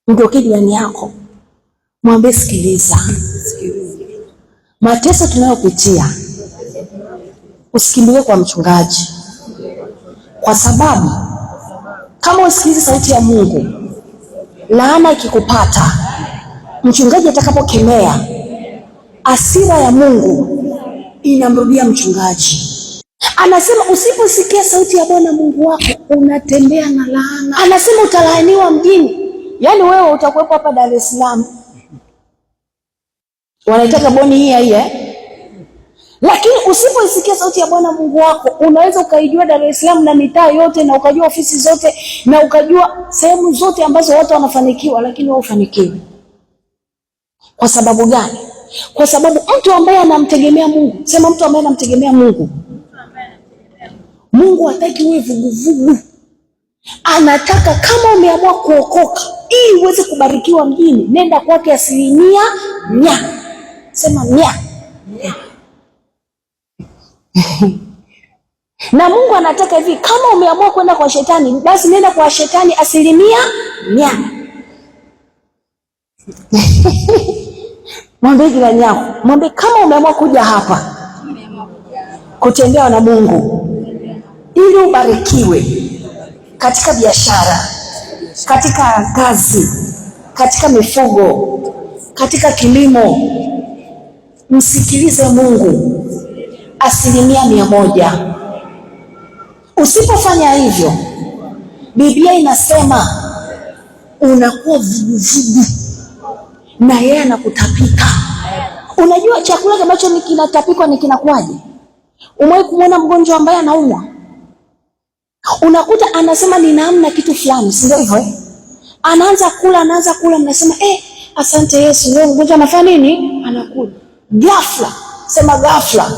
Mgeukie jirani yako, mwambie sikiliza. Mateso tunayopitia, usikimbilie kwa mchungaji, kwa sababu kama usikilize sauti ya Mungu, laana ikikupata, mchungaji atakapokemea, hasira ya Mungu inamrudia mchungaji. Anasema usiposikia sauti ya Bwana Mungu wako, unatembea na laana. Anasema utalaaniwa mjini. Yaani wewe utakuwepo hapa Dar es Salaam, wanaitaka Boni hii lakini usipoisikia sauti ya Bwana Mungu wako, unaweza ukaijua Dar es Salaam na mitaa yote, na ukajua ofisi zote, na ukajua sehemu zote ambazo watu wanafanikiwa, lakini wao ufanikiwi. Kwa sababu gani? Kwa sababu mtu ambaye anamtegemea Mungu, sema mtu ambaye anamtegemea Mungu, Mungu hataki uwe vuguvugu. Anataka kama umeamua kuokoka ili uweze kubarikiwa mjini, nenda kwake 100%. Sema 100%. Na Mungu anataka hivi, kama umeamua kwenda kwa shetani, basi nenda kwa shetani 100%. Mwambie jirani yako, mwambie kama umeamua kuja hapa kutendewa na Mungu ili ubarikiwe katika biashara, katika kazi, katika mifugo, katika kilimo, msikilize Mungu 100%. Usipofanya hivyo, Biblia inasema unakuwa vuguvugu na yeye anakutapika. Unajua chakula ambacho ni kinatapikwa ni kinakuaje? Umewahi kumwona mgonjwa ambaye anaumwa? Unakuta anasema ninaamna kitu fulani, si ndio hivyo? Anaanza kula, mnasema asante Yesu, leo mgonjwa anafanya nini? Anakula. Ghafla, sema ghafla,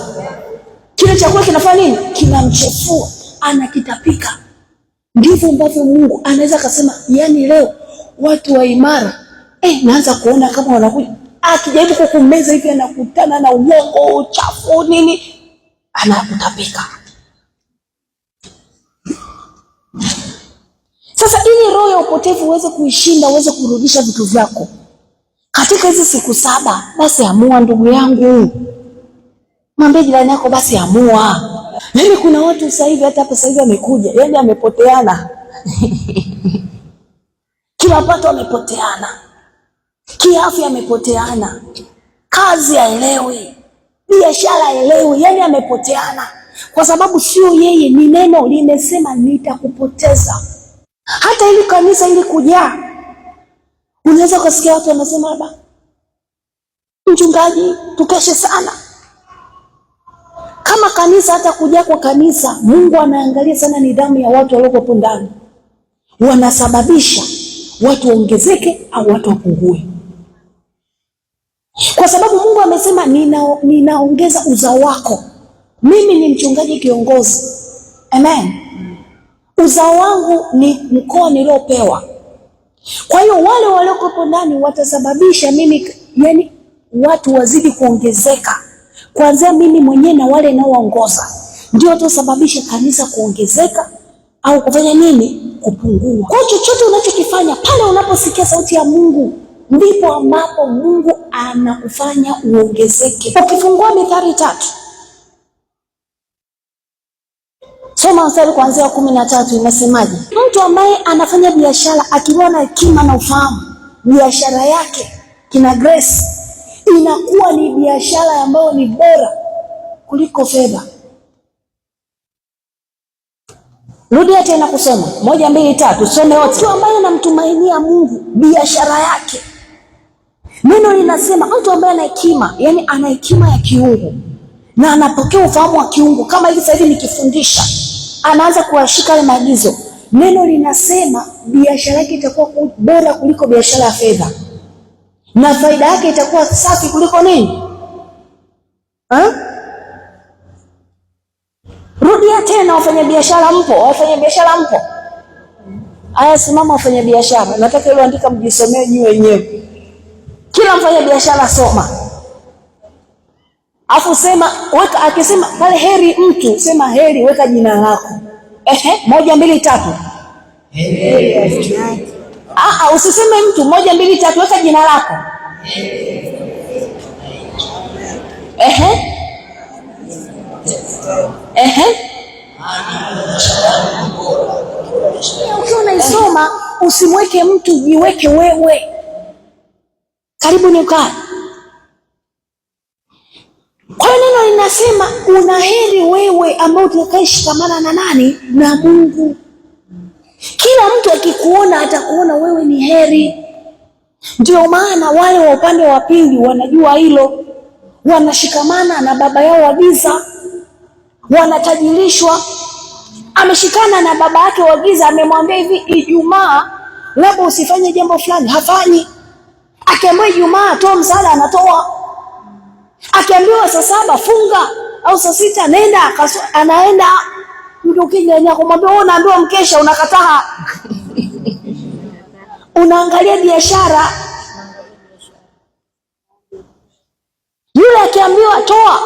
kile chakula kinafanya nini? Kinamchefua, anakitapika. Ndivyo ambavyo Mungu anaweza kusema, yani leo watu wa imara naanza kuona kama wanakuja, akijaribu kukumeza hivi anakutana na uongo, uchafu, nini, anakutapika. Sasa ili roho ya upotevu uweze kuishinda, uweze kurudisha vitu vyako katika hizi siku 7, basi amua ndugu yangu. Mwambie jirani yako, basi amua. Yaani kuna watu sasa hivi, hata hapa sasa hivi amekuja, yaani amepoteana. Kimapato amepoteana, kiafya amepoteana, kazi haelewi, biashara haelewi, yaani amepoteana. Kwa sababu sio yeye, ni neno limesema nitakupoteza. Hata ili kanisa ili kujaa, unaweza kusikia watu wanasema labda mchungaji tukeshe sana. Kama kanisa hata kujaa kwa kanisa, Mungu anaangalia sana nidhamu ya watu waliokuwa ndani. Wanasababisha watu waongezeke au watu wapungue. Kwa sababu Mungu amesema ninaongeza uzao wako. Mimi ni mchungaji kiongozi. Amen. Uzao wangu ni mkoa niliopewa. Kwa hiyo wale waliokuwa ndani watasababisha mimi, yani watu wazidi kuongezeka. Kuanzia mimi mwenyewe na wale naoongoza, ndio watasababisha kanisa kuongezeka au kufanya nini? Kupungua. Kwa chochote unachokifanya, pale unaposikia sauti ya Mungu, ndipo ambapo Mungu anakufanya uongezeke. Ukifungua Mithali 3, soma mstari kuanzia 13, inasemaje? Mtu ambaye anafanya biashara akiwa na hekima na ufahamu, biashara yake kina grace, inakuwa ni biashara ambayo ni bora kuliko fedha. Rudia tena kusoma 1, 2, 3, some wote. Mtu ambaye anamtumainia Mungu, biashara yake, neno linasema mtu ambaye ana hekima, yani ana hekima ya kiungu na anapokea ufahamu wa kiungu. Kama hivi sasa hivi nikifundisha, anaanza kuashika ile maagizo. Neno linasema biashara yake itakuwa bora kuliko biashara ya fedha, na faida yake itakuwa safi kuliko nini? Rudia tena, wafanya biashara mpo? Wafanya biashara mpo? Aya, simama wafanya biashara. Nataka ile andika mjisomee nyinyi wenyewe. Kila mfanya biashara soma. Afu sema, weka, akisema pale heri mtu, sema heri, weka jina lako. 1, 2, 3. Usiseme mtu 1 2 3, weka jina lako. Ukiwa unaisoma usimweke mtu, jiweke wewe. Karibu ni ukae. Kwa neno linasema unaheri wewe ambao utakayeshikamana na nani? Na Mungu. Kila mtu akikuona atakuona wewe ni heri. Ndio maana wale wa upande wa pili wanajua hilo, wanashikamana na baba yao wa giza, wanatajirishwa. Ameshikana na baba yake wa giza, amemwambia hivi, Ijumaa labda usifanye jambo fulani, hafanyi. Akiambiwa Ijumaa toa msaada, anatoa. Akiambiwa saa 7 funga au saa 6 nenda, anaenda. Mtu ukija kumwambia wewe unaambiwa mkesha, unakataa. Unaangalia biashara. Yule akiambiwa toa,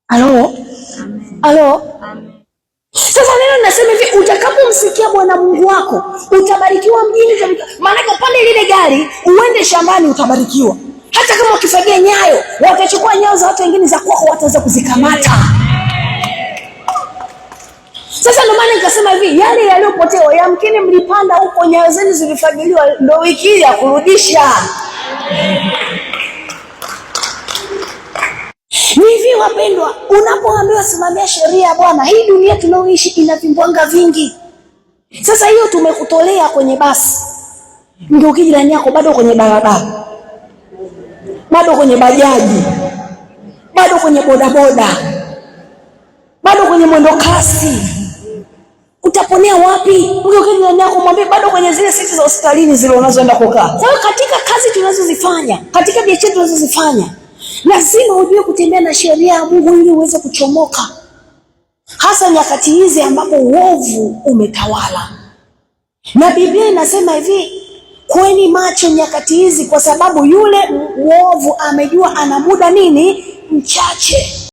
alo. Sasa neno linasema hivi, utakapomsikia Bwana Mungu wako utabarikiwa mjini. Maana upande lile gari uende shambani utabarikiwa. Hata kama ukifagia nyayo, watachukua nyayo za watu wengine za kwako, wataweza kuzikamata. Sasa ndio maana nikasema hivi, yale yaliyopotea yamkini mlipanda huko, nyayo zenu zilifagiliwa, ndio wiki ya kurudisha. Ni hivi wapendwa, unapoambiwa simamia sheria ya Bwana, hii dunia tunaoishi ina vimbwanga vingi. Sasa hiyo tumekutolea kwenye basi, ndio ukija ndani yako bado kwenye barabara, bado kwenye bajaji, bado kwenye bodaboda, bado kwenye mwendo kasi. Utaponea wapi? Ukija ndani yako mwambie bado kwenye zile siti za hospitalini zile unazoenda kukaa. Kwa hiyo katika kazi tunazozifanya, katika biashara tunazozifanya, lazima ujue kutembea na sheria ya Mungu ili uweze kuchomoka. Hasa nyakati hizi ambapo uovu umetawala. Na Biblia inasema hivi, kweni macho nyakati hizi, kwa sababu yule uovu amejua ana muda nini? Mchache.